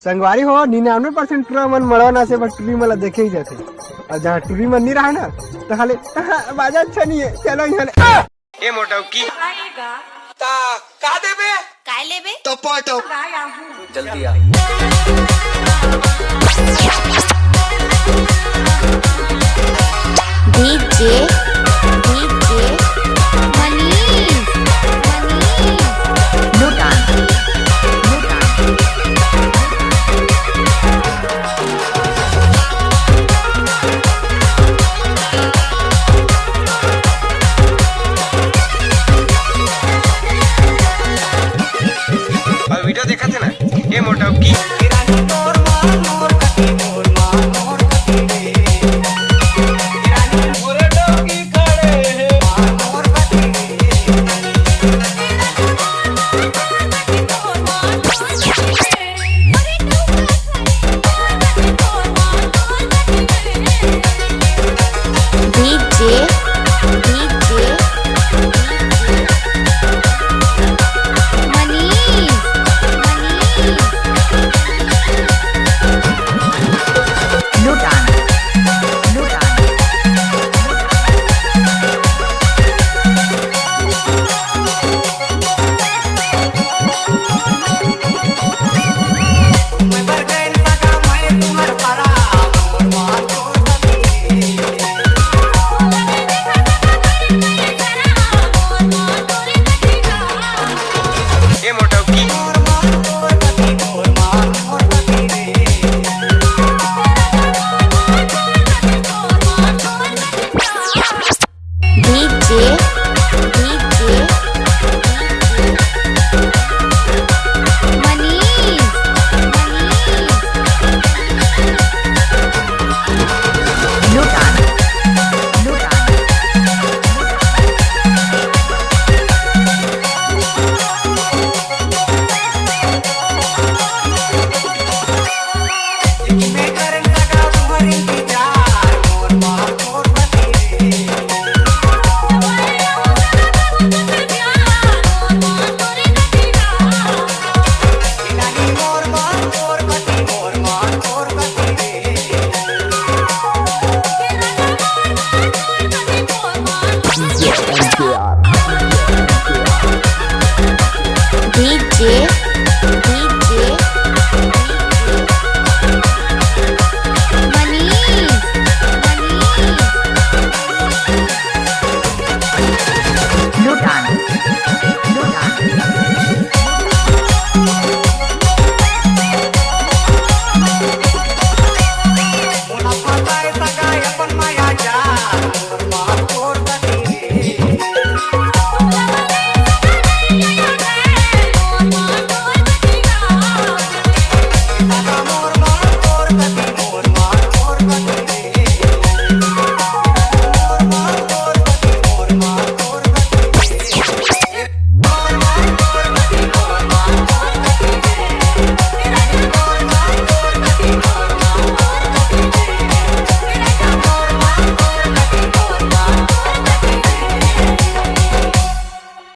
संगवारी हो 99% टूरा मन मड़वा ना से बट टूरी मला देखे ही जाते और जहाँ टूरी मन नहीं रहा ना तो हाले बाजा अच्छा नहीं है चलो यहाँ ए मोटा की ता का देबे काय लेबे टपटप जल्दी आ डीजे